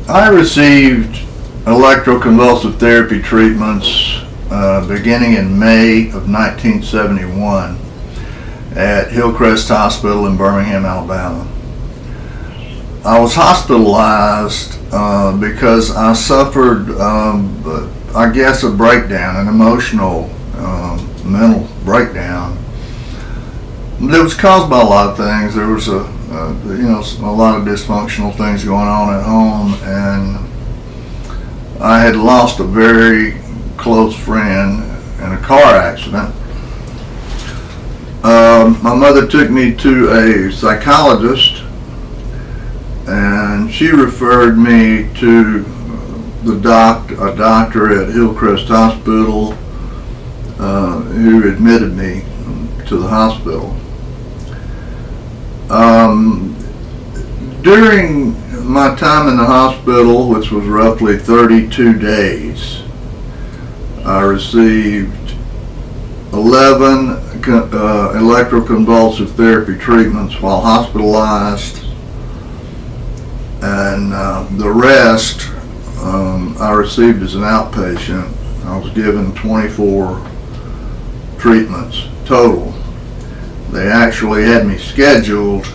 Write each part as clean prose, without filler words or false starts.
I received electroconvulsive therapy treatments beginning in May of 1971 at Hillcrest Hospital in Birmingham, Alabama. I was hospitalized because I suffered, I guess, a breakdown, an emotional, mental breakdown. It was caused by a lot of things. There was a lot of dysfunctional things going on at home, and I had lost a very close friend in a car accident. My mother took me to a psychologist, and she referred me to a doctor at Hillcrest Hospital who admitted me to the hospital. During my time in the hospital, which was roughly 32 days, I received 11 electroconvulsive therapy treatments while hospitalized, and the rest I received as an outpatient. I was given 24 treatments total. They actually had me scheduled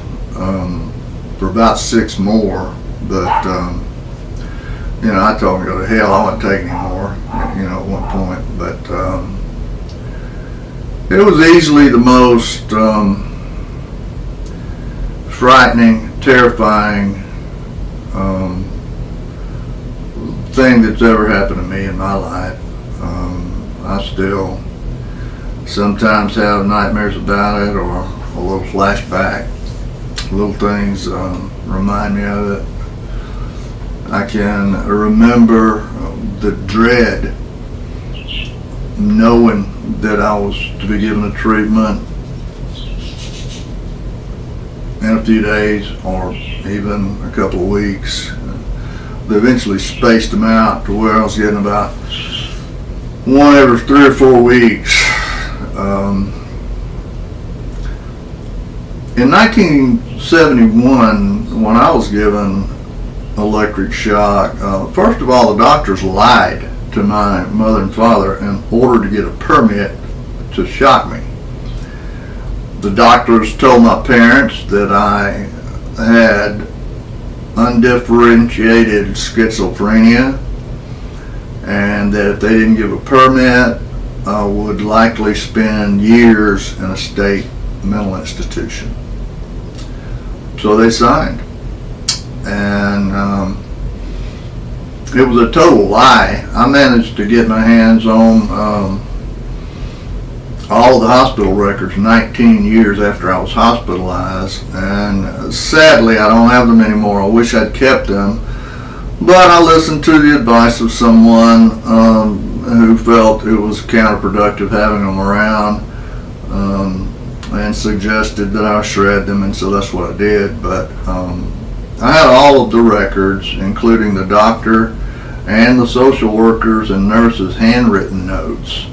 for about 6 more, but I told them to go to hell. I wouldn't take any more, at one point. But it was easily the most frightening, terrifying thing that's ever happened to me in my life. I still sometimes have nightmares about it, or a little flashback. Little things remind me of it. I can remember the dread, knowing that I was to be given a treatment in a few days or even a couple of weeks. They eventually spaced them out to where I was getting about one every 3 or 4 weeks. In 1971, when I was given electric shock, first of all, the doctors lied to my mother and father in order to get a permit to shock me. The doctors told my parents that I had undifferentiated schizophrenia, and that if they didn't give a permit, I would likely spend years in a state mental institution. So they signed, and it was a total lie. I managed to get my hands on all of the hospital records 19 years after I was hospitalized, and sadly I don't have them anymore. I wish I'd kept them, but I listened to the advice of someone who felt it was counterproductive having them around, and suggested that I shred them, and so that's what I did. But I had all of the records, including the doctor and the social workers and nurses' handwritten notes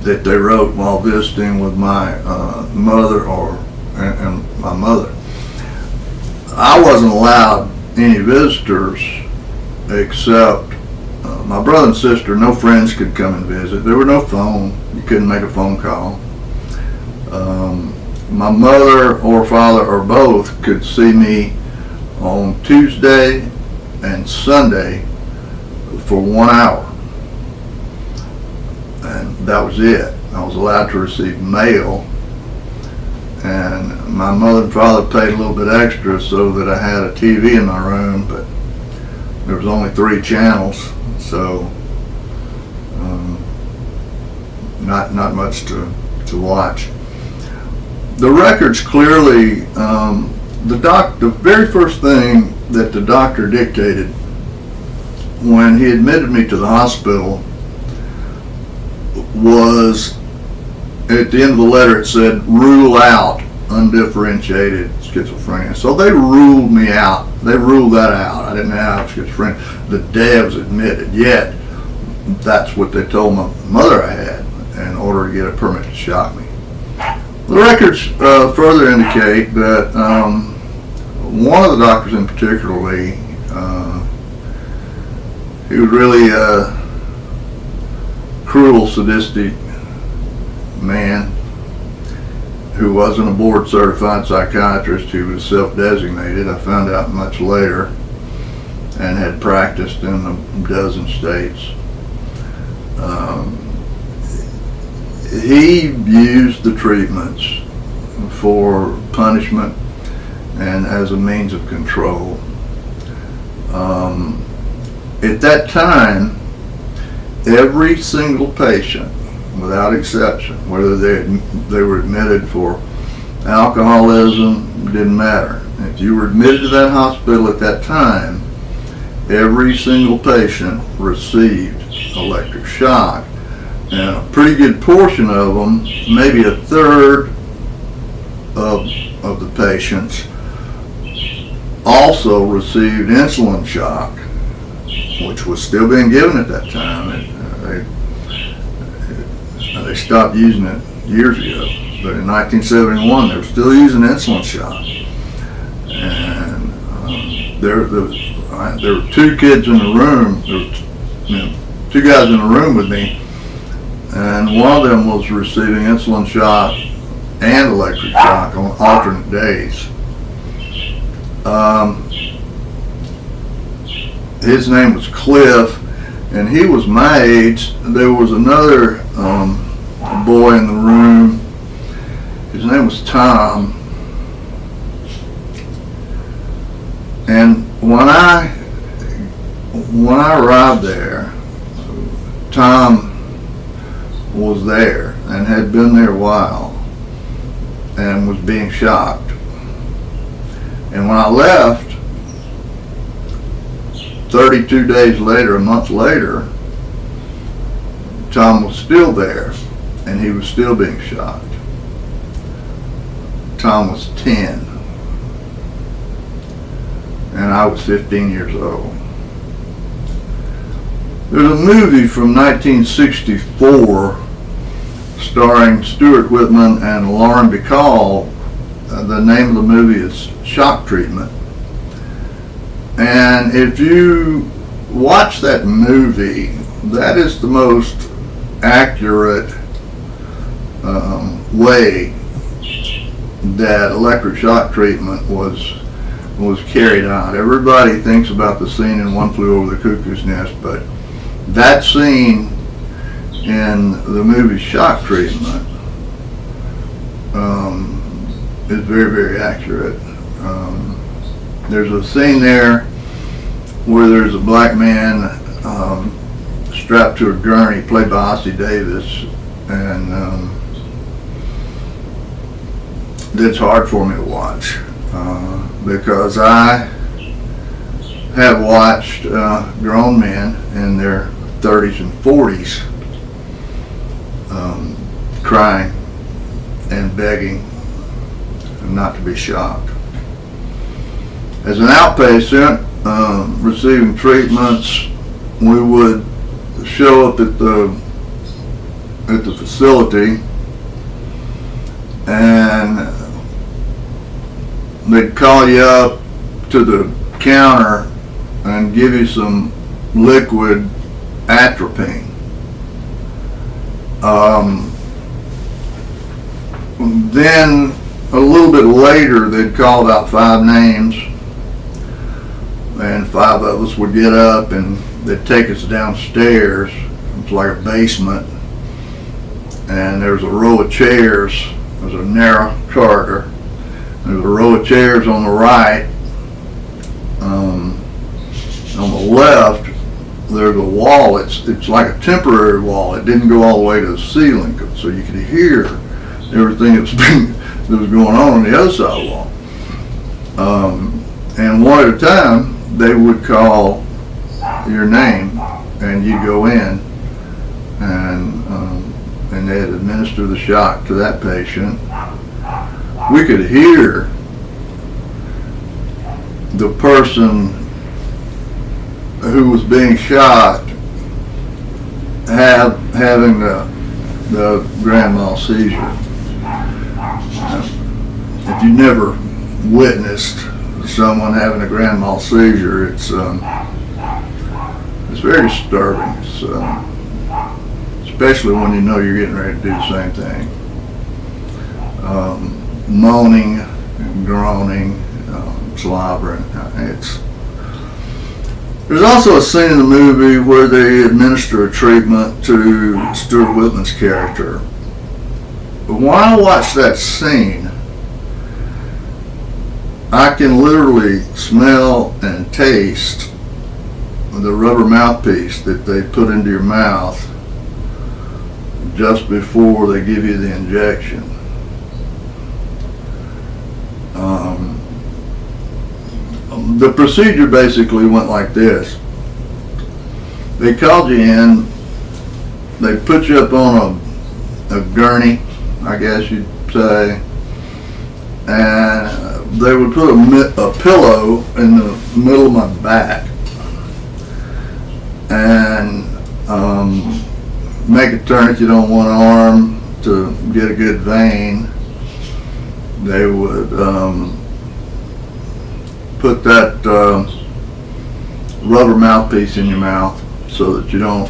that they wrote while visiting with my mother and my mother. I wasn't allowed any visitors except my brother and sister. No friends could come and visit. There were no phone. You couldn't make a phone call. My mother or father or both could see me on Tuesday and Sunday for 1 hour, and that was it. I was allowed to receive mail, and my mother and father paid a little bit extra so that I had a TV in my room, but there was only 3 channels, so not much to watch. The records clearly, the very first thing that the doctor dictated when he admitted me to the hospital was, at the end of the letter it said, rule out undifferentiated schizophrenia. So they ruled me out. They ruled that out. I didn't have schizophrenia the day I was admitted, yet that's what they told my mother I had in order to get a permit to shock me. The records further indicate that one of the doctors in particularly, he was really a cruel, sadistic man who wasn't a board certified psychiatrist. He was self-designated. I found out much later, and had practiced in a dozen states. He used the treatments for punishment and as a means of control. At that time, every single patient, without exception, whether they were admitted for alcoholism, didn't matter. If you were admitted to that hospital at that time, every single patient received electric shock. And a pretty good portion of them, maybe a third of the patients, also received insulin shock, which was still being given at that time. They stopped using it years ago, but in 1971 they were still using insulin shock. And there were two kids in the room. There were two guys in the room with me, and one of them was receiving insulin shock and electric shock on alternate days. His name was Cliff, and he was my age. There was another boy in the room. His name was Tom. And when I arrived there, Tom was there and had been there a while and was being shocked. And when I left, 32 days later, a month later, Tom was still there and he was still being shocked. Tom was 10 and I was 15 years old. There's a movie from 1964 starring Stuart Whitman and Lauren Bacall. The name of the movie is Shock Treatment. And if you watch that movie, that is the most accurate way that electric shock treatment was carried out. Everybody thinks about the scene in One Flew Over the Cuckoo's Nest, but that scene in the movie Shock Treatment is very, very accurate. There's a scene there where there's a black man strapped to a gurney, played by Ossie Davis, and it's hard for me to watch because I have watched grown men in their 30s and 40s crying and begging not to be shocked. As an outpatient receiving treatments, we would show up at the facility and they'd call you up to the counter and give you some liquid atropine. Then a little bit later they'd call about 5 names and 5 of us would get up and they'd take us downstairs. It's like a basement and there's a row of chairs. There's a narrow corridor. There's a row of chairs on the right. On the left there's a wall. It's like a temporary wall. It didn't go all the way to the ceiling, so you could hear everything that was going on the other side of the wall. And one at a time, they would call your name, and you'd go in, and they'd administer the shock to that patient. We could hear the person who was being shocked having the grand mal seizure. If you never witnessed someone having a grand mal seizure, it's very disturbing. It's, especially when you know you're getting ready to do the same thing. Moaning, groaning, slobbering. There's also a scene in the movie where they administer a treatment to Stuart Whitman's character. But when I watch that scene, I can literally smell and taste the rubber mouthpiece that they put into your mouth just before they give you the injection. The procedure basically went like this. They called you in, they put you up on a gurney, I guess you'd say, and they would put a pillow in the middle of my back and make it turn if you don't want an arm to get a good vein. They would put that rubber mouthpiece in your mouth so that you don't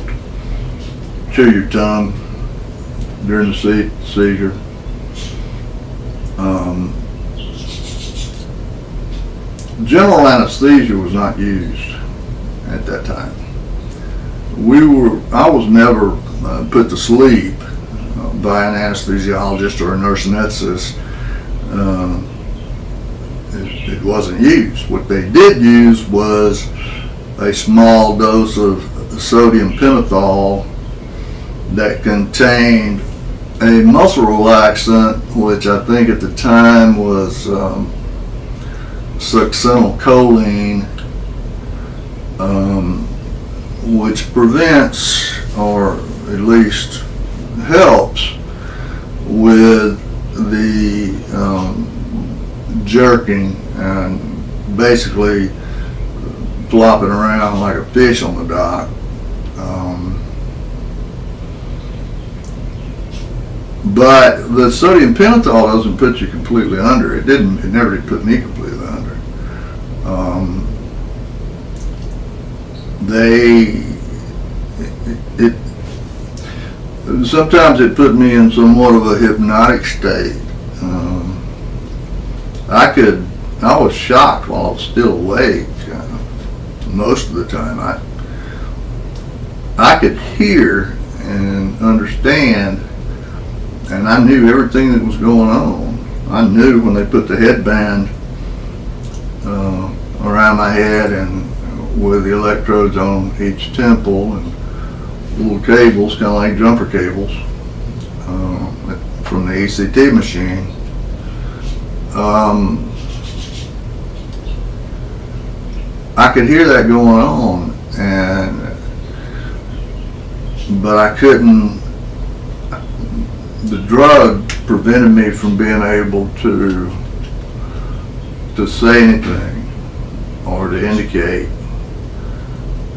chew your tongue during the seizure. General anesthesia was not used at that time. I was never put to sleep by an anesthesiologist or a nurse anesthetist. It wasn't used. What they did use was a small dose of sodium pentothal that contained a muscle relaxant, which I think at the time was succinylcholine, which prevents, or at least helps, with the jerking and basically flopping around like a fish on the dock. But the sodium pentothal doesn't put you completely under. It never did put me completely under. Sometimes it put me in somewhat of a hypnotic state. I was shocked while I was still awake. Most of the time, I could hear and understand, and I knew everything that was going on. I knew when they put the headband around my head and with the electrodes on each temple and little cables, kind of like jumper cables from the ECT machine. I could hear that going on, but I couldn't. The drug prevented me from being able to say anything or to indicate,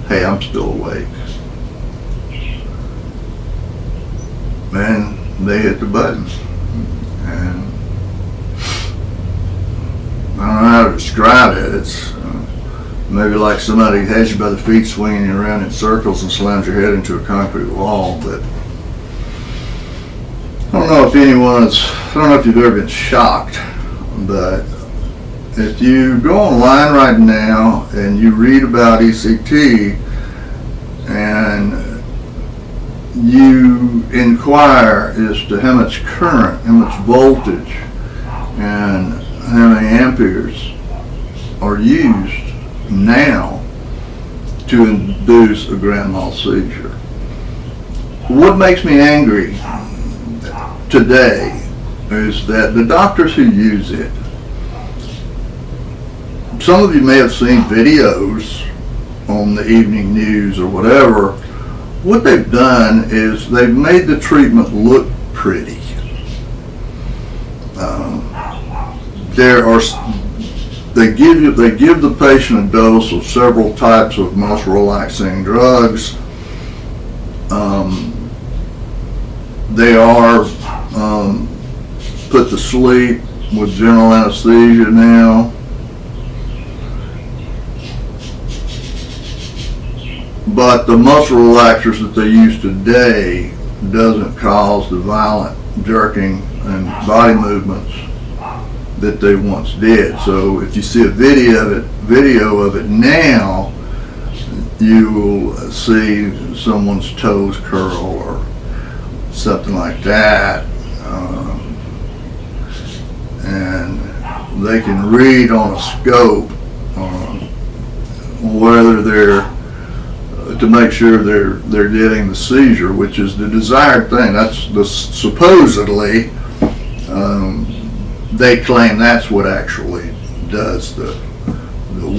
hey, I'm still awake. And they hit the button. And I don't know how to describe it. It's maybe like somebody has you by the feet swinging you around in circles and slams your head into a concrete wall. But I don't know if you've ever been shocked, but if you go online right now and you read about ECT and you inquire as to how much current, how much voltage, and how many amperes are used now to induce a grand mal seizure. What makes me angry today is that the doctors who use it, some of you may have seen videos on the evening news or whatever. What they've done is they've made the treatment look pretty. They give the patient a dose of several types of muscle relaxing drugs. They are put to sleep with general anesthesia now. But the muscle relaxers that they use today doesn't cause the violent jerking and body movements that they once did. So if you see a video of it now, you will see someone's toes curl or something like that, and they can read on a scope whether they're to make sure they're getting the seizure, which is the desired thing. That's supposedly they claim that's what actually does the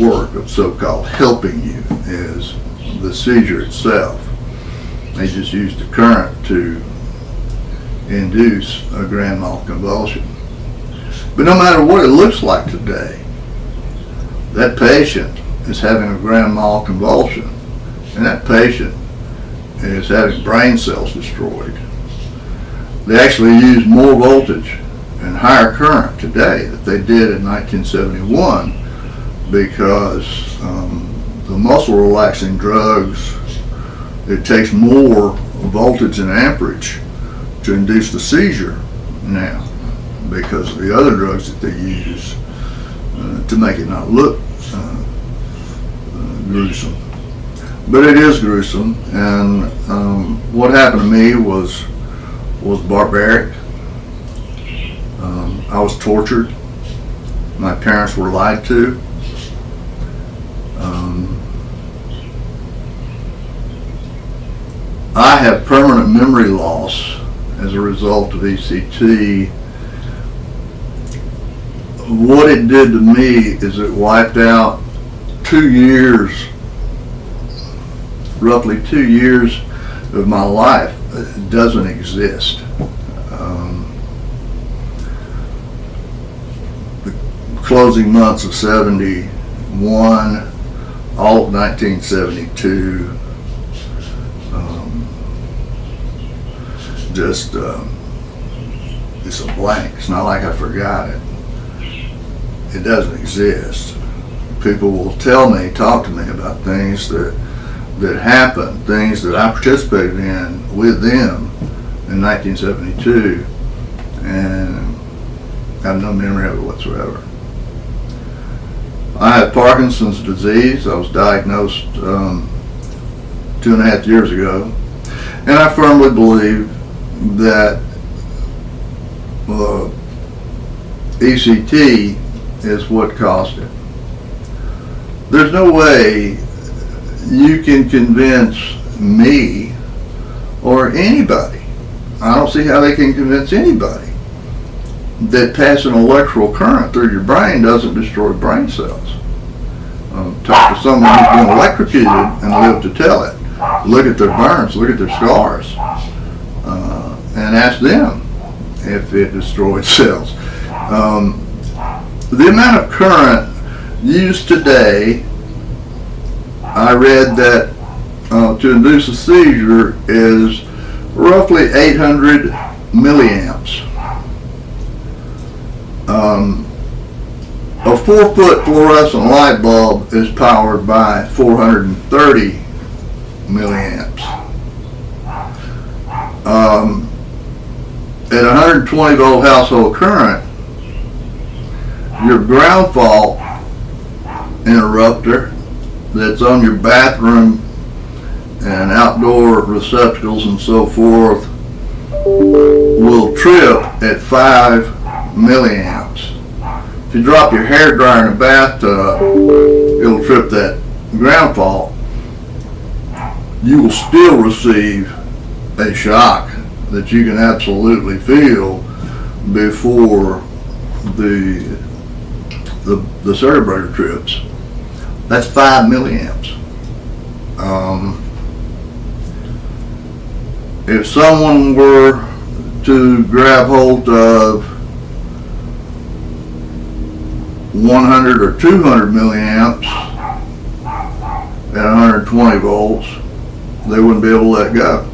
work of so-called helping you, is the seizure itself. They just use the current to induce a grand mal convulsion. But no matter what it looks like today, that patient is having a grand mal convulsion, and that patient is having brain cells destroyed. They actually use more voltage and higher current today than they did in 1971 because the muscle relaxing drugs, it takes more voltage and amperage to induce the seizure now because of the other drugs that they use to make it not look gruesome. But it is gruesome, and what happened to me was barbaric. I was tortured. My parents were lied to. I have permanent memory loss as a result of ECT. What it did to me is it wiped out 2 years, roughly 2 years of my life. It doesn't exist. The closing months of 71, all of 1972, it's a blank. It's not like I forgot it. It doesn't exist. People will talk to me about things that happened, things that I participated in with them in 1972, and I have no memory of it whatsoever. I had Parkinson's disease. I was diagnosed 2.5 years ago, and I firmly believe that ECT is what caused it. There's no way you can convince me or anybody, I don't see how they can convince anybody, that passing electrical current through your brain doesn't destroy brain cells. Talk to someone who's been electrocuted and lived to tell it. Look at their burns, look at their scars, and ask them if it destroyed cells. The amount of current used today, I read that to induce a seizure is roughly 800 milliamps. A 4-foot fluorescent light bulb is powered by 430 milliamps. At 120 volt household current, your ground fault interrupter that's on your bathroom and outdoor receptacles and so forth will trip at 5 milliamps. If you drop your hair dryer in a bathtub, it'll trip that ground fault. You will still receive a shock that you can absolutely feel before the cerebrator trips. That's 5 milliamps. If someone were to grab hold of 100 or 200 milliamps at 120 volts, they wouldn't be able to let go.